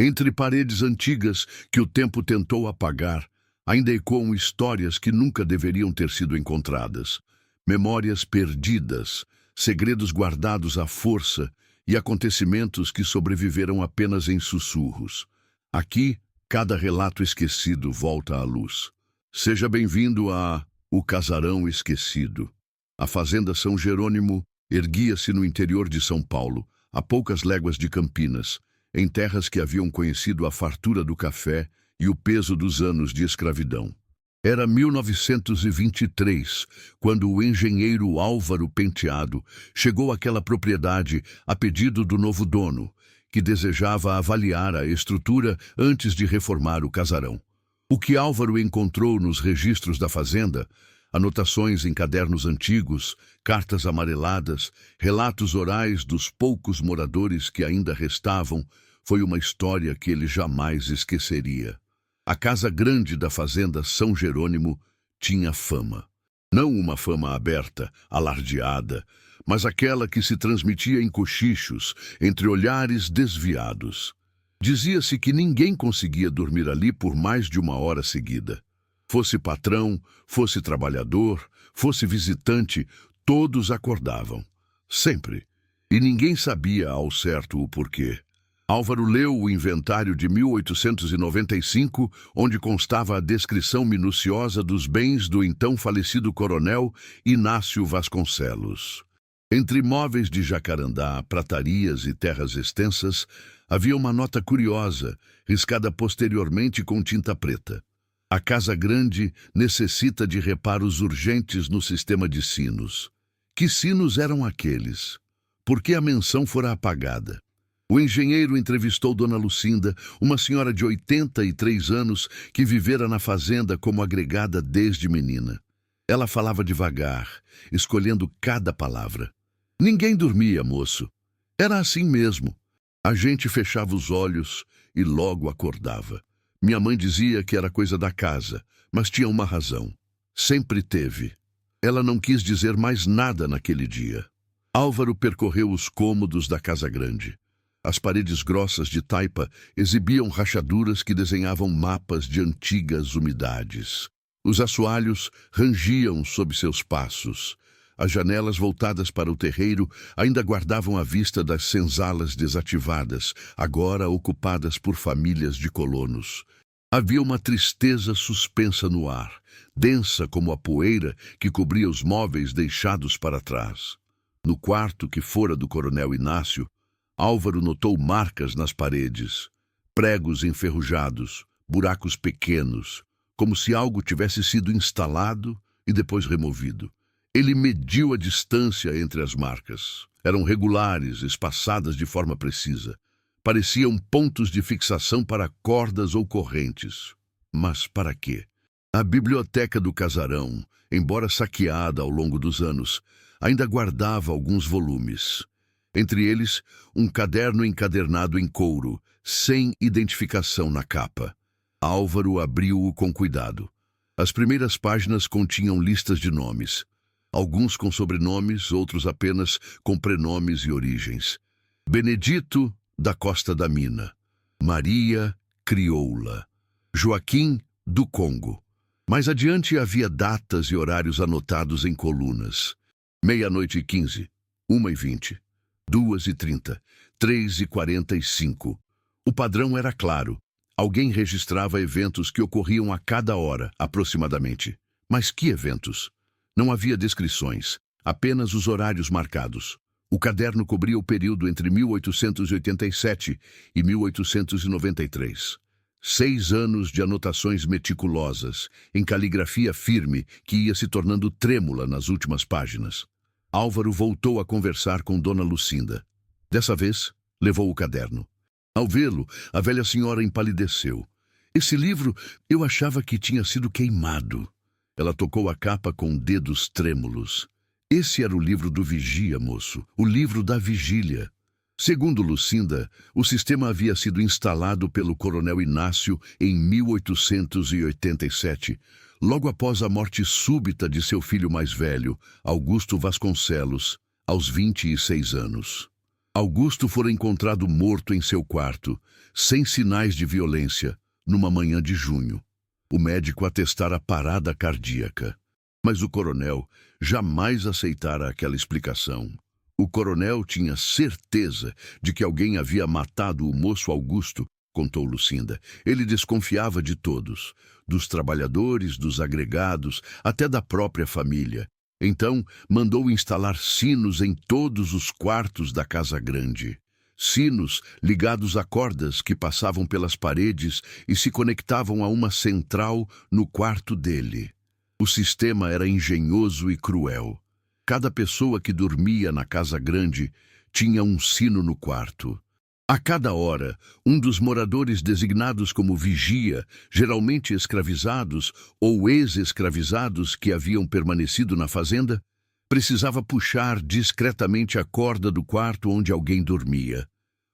Entre paredes antigas que o tempo tentou apagar, ainda ecoam histórias que nunca deveriam ter sido encontradas. Memórias perdidas, segredos guardados à força e acontecimentos que sobreviveram apenas em sussurros. Aqui, cada relato esquecido volta à luz. Seja bem-vindo a O Casarão Esquecido. A Fazenda São Jerônimo erguia-se no interior de São Paulo, a poucas léguas de Campinas, em terras que haviam conhecido a fartura do café e o peso dos anos de escravidão. Era 1923, quando o engenheiro Álvaro Penteado chegou àquela propriedade a pedido do novo dono, que desejava avaliar a estrutura antes de reformar o casarão. O que Álvaro encontrou nos registros da fazenda, anotações em cadernos antigos, cartas amareladas, relatos orais dos poucos moradores que ainda restavam, foi uma história que ele jamais esqueceria. A casa grande da fazenda São Jerônimo tinha fama. Não uma fama aberta, alardeada, mas aquela que se transmitia em cochichos, entre olhares desviados. Dizia-se que ninguém conseguia dormir ali por mais de uma hora seguida. Fosse patrão, fosse trabalhador, fosse visitante, todos acordavam. Sempre. E ninguém sabia ao certo o porquê. Álvaro leu o inventário de 1895, onde constava a descrição minuciosa dos bens do então falecido coronel Inácio Vasconcelos. Entre móveis de jacarandá, pratarias e terras extensas, havia uma nota curiosa, riscada posteriormente com tinta preta. A casa grande necessita de reparos urgentes no sistema de sinos. Que sinos eram aqueles? Por que a menção fora apagada? O engenheiro entrevistou Dona Lucinda, uma senhora de 83 anos que vivera na fazenda como agregada desde menina. Ela falava devagar, escolhendo cada palavra. Ninguém dormia, moço. Era assim mesmo. A gente fechava os olhos e logo acordava. Minha mãe dizia que era coisa da casa, mas tinha uma razão. Sempre teve. Ela não quis dizer mais nada naquele dia. Álvaro percorreu os cômodos da casa grande. As paredes grossas de taipa exibiam rachaduras que desenhavam mapas de antigas umidades. Os assoalhos rangiam sob seus passos. As janelas voltadas para o terreiro ainda guardavam a vista das senzalas desativadas, agora ocupadas por famílias de colonos. Havia uma tristeza suspensa no ar, densa como a poeira que cobria os móveis deixados para trás. No quarto que fora do coronel Inácio, Álvaro notou marcas nas paredes, pregos enferrujados, buracos pequenos, como se algo tivesse sido instalado e depois removido. Ele mediu a distância entre as marcas. Eram regulares, espaçadas de forma precisa. Pareciam pontos de fixação para cordas ou correntes. Mas para quê? A biblioteca do casarão, embora saqueada ao longo dos anos, ainda guardava alguns volumes. Entre eles, um caderno encadernado em couro, sem identificação na capa. Álvaro abriu-o com cuidado. As primeiras páginas continham listas de nomes. Alguns com sobrenomes, outros apenas com prenomes e origens. Benedito, da Costa da Mina. Maria, crioula. Joaquim, do Congo. Mais adiante havia datas e horários anotados em colunas. 00:15, 1:20. 2:30, 3:45. O padrão era claro. Alguém registrava eventos que ocorriam a cada hora, aproximadamente. Mas que eventos? Não havia descrições, apenas os horários marcados. O caderno cobria o período entre 1887 e 1893. 6 anos de anotações meticulosas, em caligrafia firme que ia se tornando trêmula nas últimas páginas. Álvaro voltou a conversar com Dona Lucinda. Dessa vez, levou o caderno. Ao vê-lo, a velha senhora empalideceu. Esse livro eu achava que tinha sido queimado. Ela tocou a capa com dedos trêmulos. Esse era o livro do vigia, moço. O livro da vigília. Segundo Lucinda, o sistema havia sido instalado pelo coronel Inácio em 1887, logo após a morte súbita de seu filho mais velho, Augusto Vasconcelos, aos 26 anos. Augusto fora encontrado morto em seu quarto, sem sinais de violência, numa manhã de junho. O médico atestara parada cardíaca. Mas o coronel jamais aceitara aquela explicação. O coronel tinha certeza de que alguém havia matado o moço Augusto, contou Lucinda. Ele desconfiava de todos, dos trabalhadores, dos agregados, até da própria família. Então, mandou instalar sinos em todos os quartos da casa grande. Sinos ligados a cordas que passavam pelas paredes e se conectavam a uma central no quarto dele. O sistema era engenhoso e cruel. Cada pessoa que dormia na casa grande tinha um sino no quarto. A cada hora, um dos moradores designados como vigia, geralmente escravizados ou ex-escravizados que haviam permanecido na fazenda, precisava puxar discretamente a corda do quarto onde alguém dormia.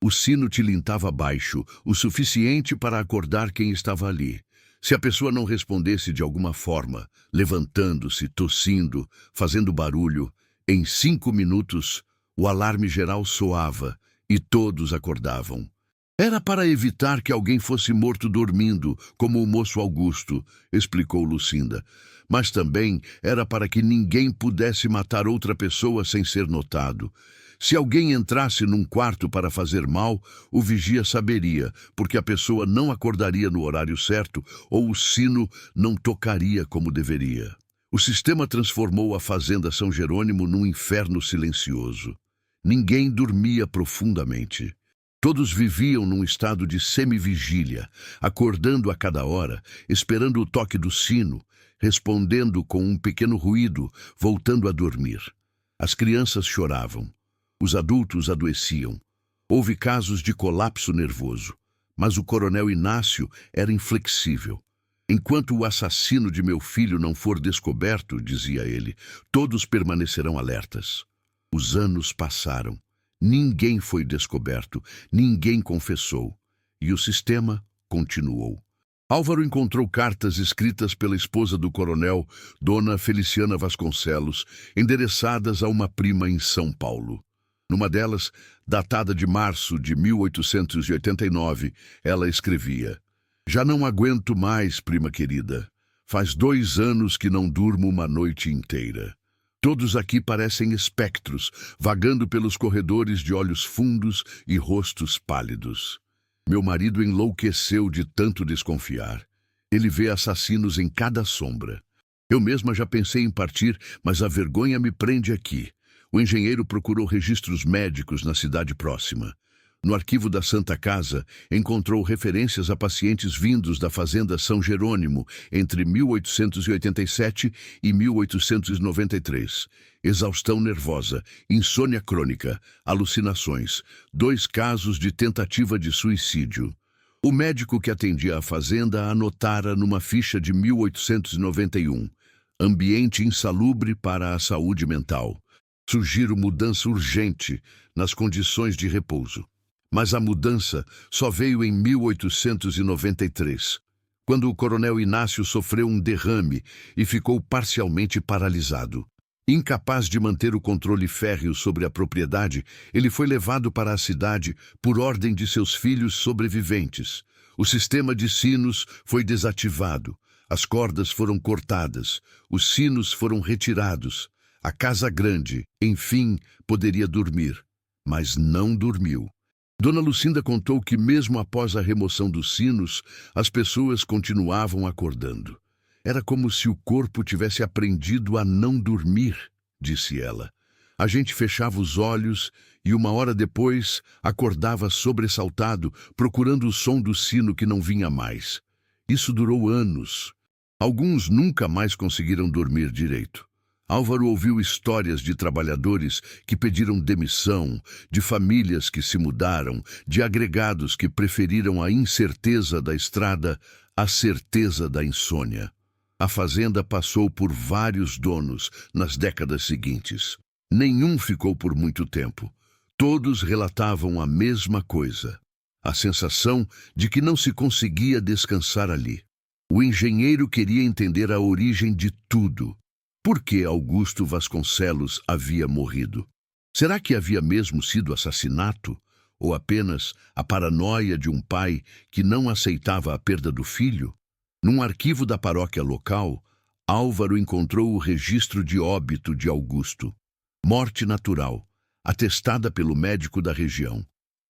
O sino tilintava baixo, o suficiente para acordar quem estava ali. Se a pessoa não respondesse de alguma forma, levantando-se, tossindo, fazendo barulho, em 5 minutos, o alarme geral soava e todos acordavam. Era para evitar que alguém fosse morto dormindo, como o moço Augusto, explicou Lucinda. Mas também era para que ninguém pudesse matar outra pessoa sem ser notado. Se alguém entrasse num quarto para fazer mal, o vigia saberia, porque a pessoa não acordaria no horário certo ou o sino não tocaria como deveria. O sistema transformou a fazenda São Jerônimo num inferno silencioso. Ninguém dormia profundamente. Todos viviam num estado de semivigília, acordando a cada hora, esperando o toque do sino, respondendo com um pequeno ruído, voltando a dormir. As crianças choravam. Os adultos adoeciam. Houve casos de colapso nervoso, mas o coronel Inácio era inflexível. Enquanto o assassino de meu filho não for descoberto, dizia ele, todos permanecerão alertas. Os anos passaram. Ninguém foi descoberto, ninguém confessou. E o sistema continuou. Álvaro encontrou cartas escritas pela esposa do coronel, Dona Feliciana Vasconcelos, endereçadas a uma prima em São Paulo. Numa delas, datada de março de 1889, ela escrevia: "Já não aguento mais, prima querida. Faz 2 anos que não durmo uma noite inteira. Todos aqui parecem espectros, vagando pelos corredores de olhos fundos e rostos pálidos. Meu marido enlouqueceu de tanto desconfiar. Ele vê assassinos em cada sombra. Eu mesma já pensei em partir, mas a vergonha me prende aqui." O engenheiro procurou registros médicos na cidade próxima. No arquivo da Santa Casa, encontrou referências a pacientes vindos da fazenda São Jerônimo entre 1887 e 1893. Exaustão nervosa, insônia crônica, alucinações, 2 casos de tentativa de suicídio. O médico que atendia a fazenda anotara numa ficha de 1891, ambiente insalubre para a saúde mental. Sugiro mudança urgente nas condições de repouso. Mas a mudança só veio em 1893, quando o coronel Inácio sofreu um derrame e ficou parcialmente paralisado. Incapaz de manter o controle férreo sobre a propriedade, ele foi levado para a cidade por ordem de seus filhos sobreviventes. O sistema de sinos foi desativado, as cordas foram cortadas, os sinos foram retirados. A casa grande, enfim, poderia dormir, mas não dormiu. Dona Lucinda contou que mesmo após a remoção dos sinos, as pessoas continuavam acordando. Era como se o corpo tivesse aprendido a não dormir, disse ela. A gente fechava os olhos e 1 hora depois acordava sobressaltado, procurando o som do sino que não vinha mais. Isso durou anos. Alguns nunca mais conseguiram dormir direito. Álvaro ouviu histórias de trabalhadores que pediram demissão, de famílias que se mudaram, de agregados que preferiram a incerteza da estrada à certeza da insônia. A fazenda passou por vários donos nas décadas seguintes. Nenhum ficou por muito tempo. Todos relatavam a mesma coisa: a sensação de que não se conseguia descansar ali. O engenheiro queria entender a origem de tudo. Por que Augusto Vasconcelos havia morrido? Será que havia mesmo sido assassinato? Ou apenas a paranoia de um pai que não aceitava a perda do filho? Num arquivo da paróquia local, Álvaro encontrou o registro de óbito de Augusto. Morte natural, atestada pelo médico da região.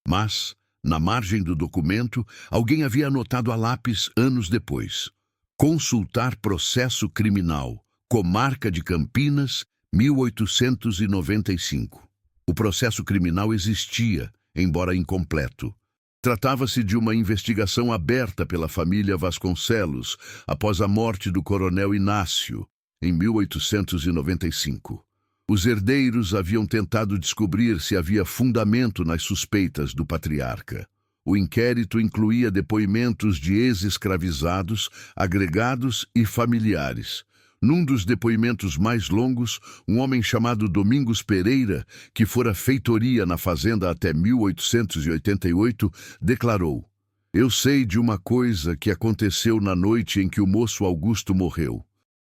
Mas, na margem do documento, alguém havia anotado a lápis anos depois. Consultar processo criminal, Comarca de Campinas, 1895. O processo criminal existia, embora incompleto. Tratava-se de uma investigação aberta pela família Vasconcelos após a morte do coronel Inácio, em 1895. Os herdeiros haviam tentado descobrir se havia fundamento nas suspeitas do patriarca. O inquérito incluía depoimentos de ex-escravizados, agregados e familiares. Num dos depoimentos mais longos, um homem chamado Domingos Pereira, que fora feitoria na fazenda até 1888, declarou: "Eu sei de uma coisa que aconteceu na noite em que o moço Augusto morreu,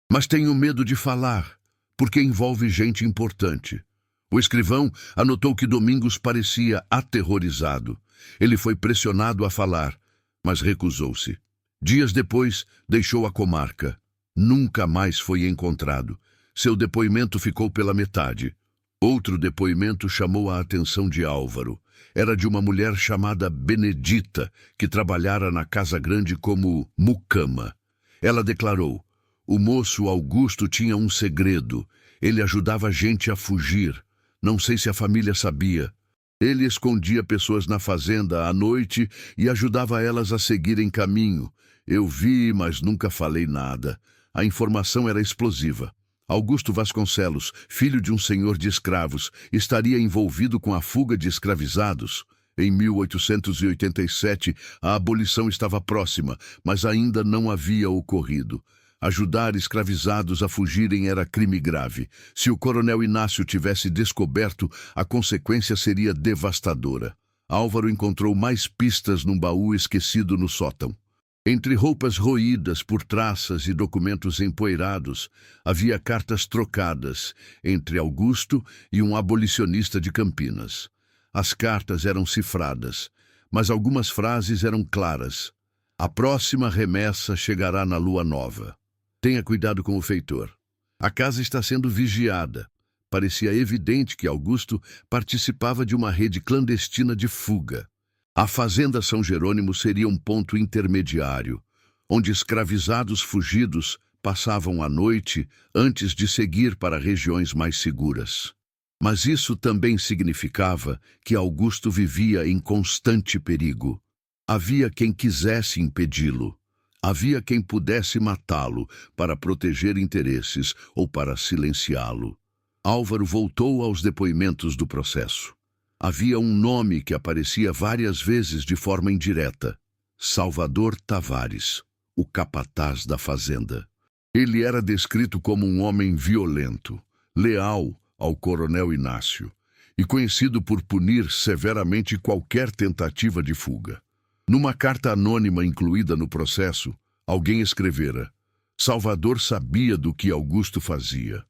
mas tenho medo de falar, porque envolve gente importante." O escrivão anotou que Domingos parecia aterrorizado. Ele foi pressionado a falar, mas recusou-se. Dias depois, deixou a comarca. Nunca mais foi encontrado. Seu depoimento ficou pela metade. Outro depoimento chamou a atenção de Álvaro. Era de uma mulher chamada Benedita, que trabalhara na Casa Grande como mucama. Ela declarou: "O moço Augusto tinha um segredo. Ele ajudava a gente a fugir. Não sei se a família sabia. Ele escondia pessoas na fazenda à noite e ajudava elas a seguirem caminho. Eu vi, mas nunca falei nada." A informação era explosiva. Augusto Vasconcelos, filho de um senhor de escravos, estaria envolvido com a fuga de escravizados. Em 1887, a abolição estava próxima, mas ainda não havia ocorrido. Ajudar escravizados a fugirem era crime grave. Se o coronel Inácio tivesse descoberto, a consequência seria devastadora. Álvaro encontrou mais pistas num baú esquecido no sótão. Entre roupas roídas por traças e documentos empoeirados, havia cartas trocadas entre Augusto e um abolicionista de Campinas. As cartas eram cifradas, mas algumas frases eram claras. "A próxima remessa chegará na lua nova. Tenha cuidado com o feitor. A casa está sendo vigiada." Parecia evidente que Augusto participava de uma rede clandestina de fuga. A fazenda São Jerônimo seria um ponto intermediário, onde escravizados fugidos passavam a noite antes de seguir para regiões mais seguras. Mas isso também significava que Augusto vivia em constante perigo. Havia quem quisesse impedi-lo. Havia quem pudesse matá-lo para proteger interesses ou para silenciá-lo. Álvaro voltou aos depoimentos do processo. Havia um nome que aparecia várias vezes de forma indireta: Salvador Tavares, o capataz da fazenda. Ele era descrito como um homem violento, leal ao coronel Inácio e conhecido por punir severamente qualquer tentativa de fuga. Numa carta anônima incluída no processo, alguém escrevera: Salvador sabia do que Augusto fazia.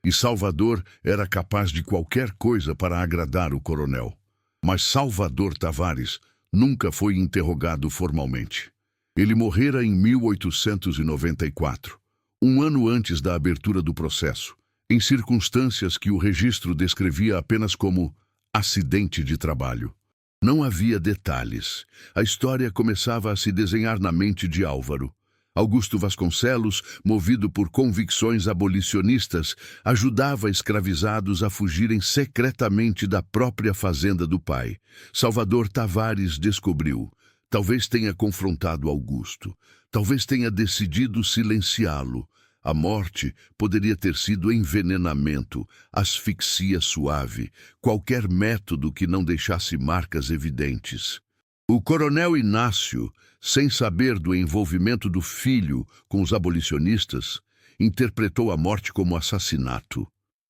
E Salvador era capaz de qualquer coisa para agradar o coronel. Mas Salvador Tavares nunca foi interrogado formalmente. Ele morrera em 1894, um ano antes da abertura do processo, em circunstâncias que o registro descrevia apenas como acidente de trabalho. Não havia detalhes. A história começava a se desenhar na mente de Álvaro. Augusto Vasconcelos, movido por convicções abolicionistas, ajudava escravizados a fugirem secretamente da própria fazenda do pai. Salvador Tavares descobriu. Talvez tenha confrontado Augusto. Talvez tenha decidido silenciá-lo. A morte poderia ter sido envenenamento, asfixia suave, qualquer método que não deixasse marcas evidentes. O coronel Inácio, sem saber do envolvimento do filho com os abolicionistas, interpretou a morte como assassinato.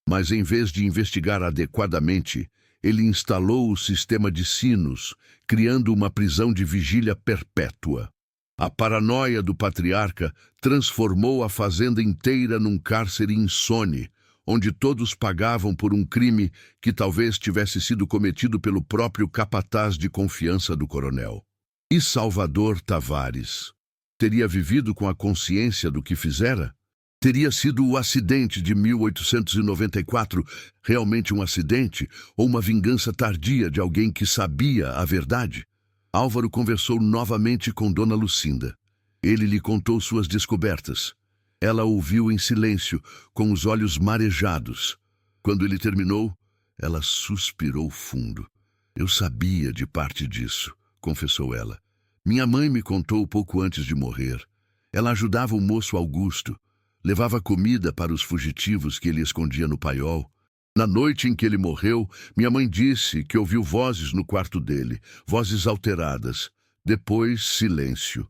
Mas em vez de investigar adequadamente, ele instalou o sistema de sinos, criando uma prisão de vigília perpétua. A paranoia do patriarca transformou a fazenda inteira num cárcere insone, onde todos pagavam por um crime que talvez tivesse sido cometido pelo próprio capataz de confiança do coronel. E Salvador Tavares? Teria vivido com a consciência do que fizera? Teria sido o acidente de 1894 realmente um acidente ou uma vingança tardia de alguém que sabia a verdade? Álvaro conversou novamente com Dona Lucinda. Ele lhe contou suas descobertas. Ela ouviu em silêncio, com os olhos marejados. Quando ele terminou, ela suspirou fundo. Eu sabia de parte disso, confessou ela. Minha mãe me contou pouco antes de morrer. Ela ajudava o moço Augusto. Levava comida para os fugitivos que ele escondia no paiol. Na noite em que ele morreu, minha mãe disse que ouviu vozes no quarto dele, vozes alteradas. Depois, silêncio.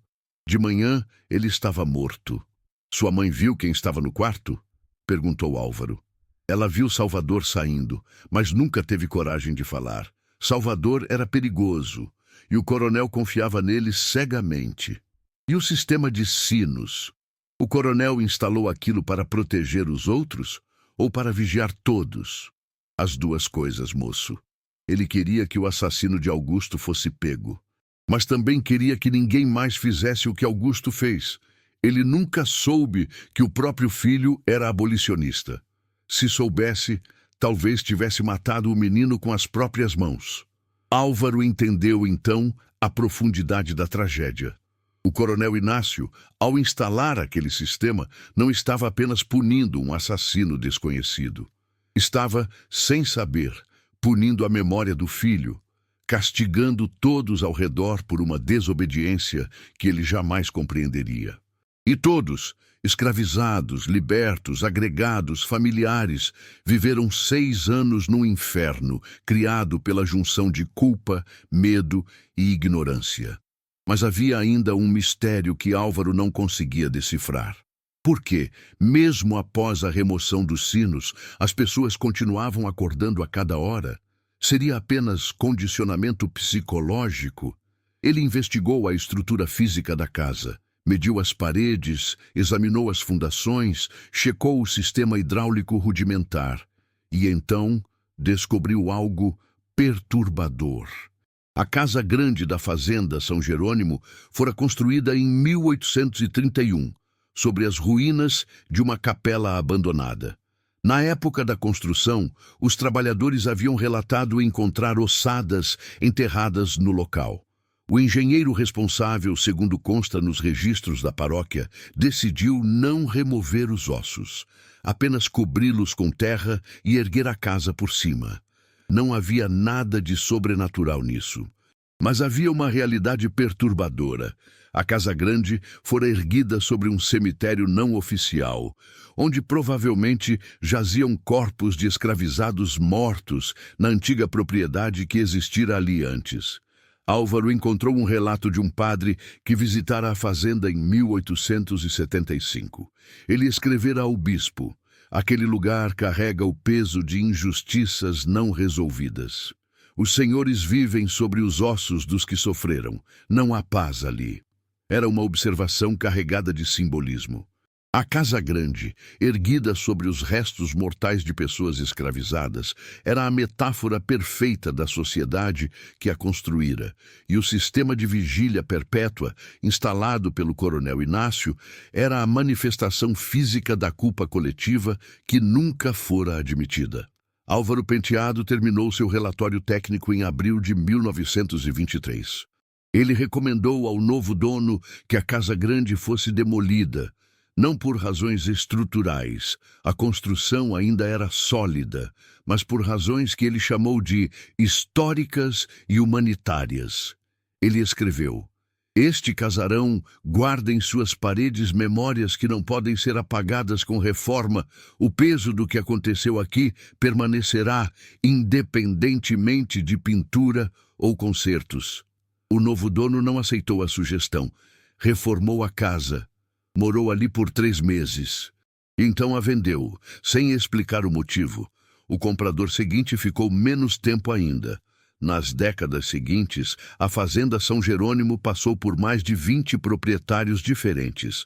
De manhã, ele estava morto. Sua mãe viu quem estava no quarto? Perguntou Álvaro. Ela viu Salvador saindo, mas nunca teve coragem de falar. Salvador era perigoso, e o coronel confiava nele cegamente. E o sistema de sinos? O coronel instalou aquilo para proteger os outros ou para vigiar todos? As duas coisas, moço. Ele queria que o assassino de Augusto fosse pego, mas também queria que ninguém mais fizesse o que Augusto fez. Ele nunca soube que o próprio filho era abolicionista. Se soubesse, talvez tivesse matado o menino com as próprias mãos. Álvaro entendeu, então, a profundidade da tragédia. O coronel Inácio, ao instalar aquele sistema, não estava apenas punindo um assassino desconhecido. Estava, sem saber, punindo a memória do filho, castigando todos ao redor por uma desobediência que ele jamais compreenderia. E todos, escravizados, libertos, agregados, familiares, viveram 6 anos no inferno, criado pela junção de culpa, medo e ignorância. Mas havia ainda um mistério que Álvaro não conseguia decifrar. Por que, mesmo após a remoção dos sinos, as pessoas continuavam acordando a cada hora? Seria apenas condicionamento psicológico? Ele investigou a estrutura física da casa, mediu as paredes, examinou as fundações, checou o sistema hidráulico rudimentar e então descobriu algo perturbador. A Casa Grande da Fazenda São Jerônimo fora construída em 1831, sobre as ruínas de uma capela abandonada. Na época da construção, os trabalhadores haviam relatado encontrar ossadas enterradas no local. O engenheiro responsável, segundo consta nos registros da paróquia, decidiu não remover os ossos, apenas cobri-los com terra e erguer a casa por cima. Não havia nada de sobrenatural nisso. Mas havia uma realidade perturbadora. A Casa Grande fora erguida sobre um cemitério não oficial, onde provavelmente jaziam corpos de escravizados mortos na antiga propriedade que existira ali antes. Álvaro encontrou um relato de um padre que visitara a fazenda em 1875. Ele escrevera ao bispo: aquele lugar carrega o peso de injustiças não resolvidas. Os senhores vivem sobre os ossos dos que sofreram. Não há paz ali. Era uma observação carregada de simbolismo. A Casa Grande, erguida sobre os restos mortais de pessoas escravizadas, era a metáfora perfeita da sociedade que a construíra, e o sistema de vigília perpétua, instalado pelo coronel Inácio, era a manifestação física da culpa coletiva que nunca fora admitida. Álvaro Penteado terminou seu relatório técnico em abril de 1923. Ele recomendou ao novo dono que a Casa Grande fosse demolida, não por razões estruturais, a construção ainda era sólida, mas por razões que ele chamou de históricas e humanitárias. Ele escreveu: este casarão guarda em suas paredes memórias que não podem ser apagadas com reforma. O peso do que aconteceu aqui permanecerá, independentemente de pintura ou consertos. O novo dono não aceitou a sugestão. Reformou a casa. Morou ali por 3 meses. Então a vendeu, sem explicar o motivo. O comprador seguinte ficou menos tempo ainda. Nas décadas seguintes, a Fazenda São Jerônimo passou por mais de 20 proprietários diferentes.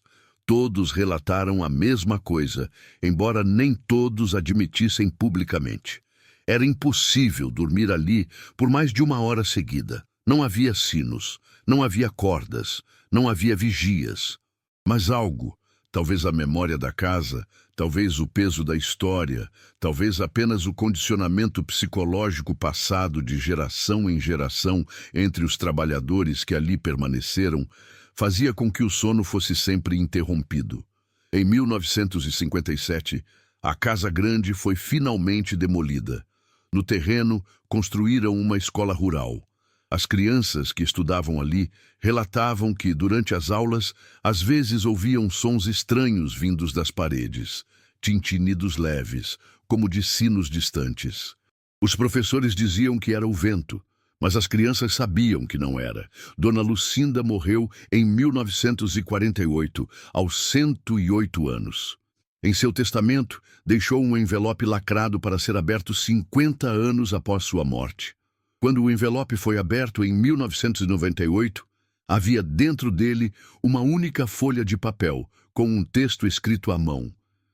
todos relataram a mesma coisa, embora nem todos admitissem publicamente. Era impossível dormir ali por mais de 1 hora seguida. Não havia sinos, não havia cordas, não havia vigias. Mas algo, talvez a memória da casa, talvez o peso da história, talvez apenas o condicionamento psicológico passado de geração em geração entre os trabalhadores que ali permaneceram, fazia com que o sono fosse sempre interrompido. Em 1957, a Casa Grande foi finalmente demolida. No terreno, construíram uma escola rural. As crianças que estudavam ali relatavam que, durante as aulas, às vezes ouviam sons estranhos vindos das paredes, tintinidos leves, como de sinos distantes. Os professores diziam que era o vento, mas as crianças sabiam que não era. Dona Lucinda morreu em 1948, aos 108 anos. Em seu testamento, deixou um envelope lacrado para ser aberto 50 anos após sua morte. Quando o envelope foi aberto em 1998, havia dentro dele uma única folha de papel, com um texto escrito à mão.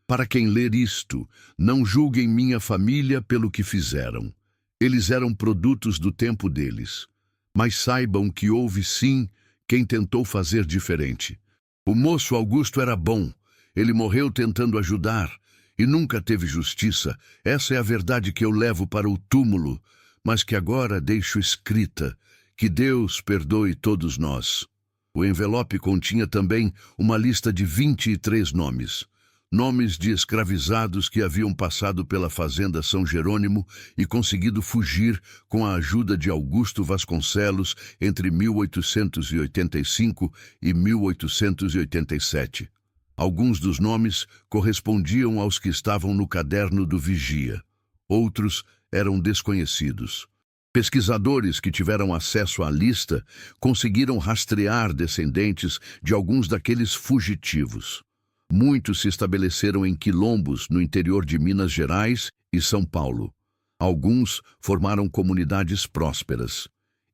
Para quem ler isto, não julguem minha família pelo que fizeram. Eles eram produtos do tempo deles. Mas saibam que houve sim quem tentou fazer diferente. O moço Augusto era bom. Ele morreu tentando ajudar e nunca teve justiça. Essa é a verdade que eu levo para o túmulo, mas que agora deixo escrita. Que Deus perdoe todos nós. O envelope continha também uma lista de 23 nomes. Nomes de escravizados que haviam passado pela fazenda São Jerônimo e conseguido fugir com a ajuda de Augusto Vasconcelos entre 1885 e 1887. Alguns dos nomes correspondiam aos que estavam no caderno do vigia. Outros eram desconhecidos. Pesquisadores que tiveram acesso à lista conseguiram rastrear descendentes de alguns daqueles fugitivos. Muitos se estabeleceram em quilombos no interior de Minas Gerais e São Paulo. Alguns formaram comunidades prósperas.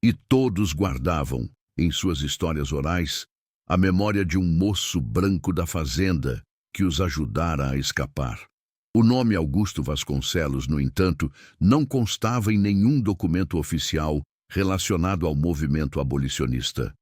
E todos guardavam, em suas histórias orais, a memória de um moço branco da fazenda que os ajudara a escapar. O nome Augusto Vasconcelos, no entanto, não constava em nenhum documento oficial relacionado ao movimento abolicionista.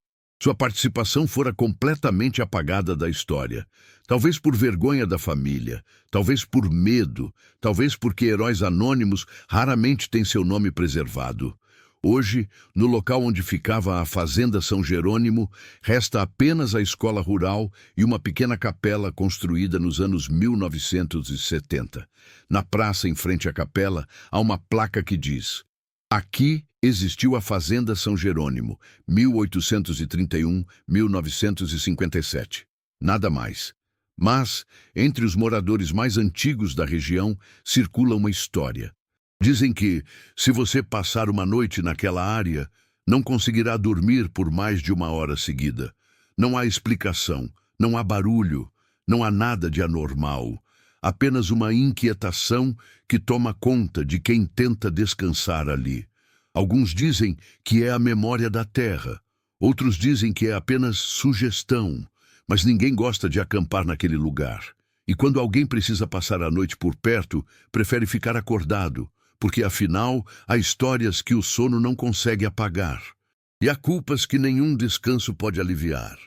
Sua participação fora completamente apagada da história. Talvez por vergonha da família, talvez por medo, talvez porque heróis anônimos raramente têm seu nome preservado. Hoje, no local onde ficava a Fazenda São Jerônimo, resta apenas a escola rural e uma pequena capela construída nos anos 1970. Na praça em frente à capela, há uma placa que diz: aqui existiu a Fazenda São Jerônimo, 1831-1957. Nada mais. Mas, entre os moradores mais antigos da região, circula uma história. Dizem que, se você passar uma noite naquela área, não conseguirá dormir por mais de 1 hora seguida. Não há explicação, não há barulho, não há nada de anormal. Apenas uma inquietação que toma conta de quem tenta descansar ali. Alguns dizem que é a memória da terra, outros dizem que é apenas sugestão, mas ninguém gosta de acampar naquele lugar. E quando alguém precisa passar a noite por perto, prefere ficar acordado, porque afinal há histórias que o sono não consegue apagar, e há culpas que nenhum descanso pode aliviar.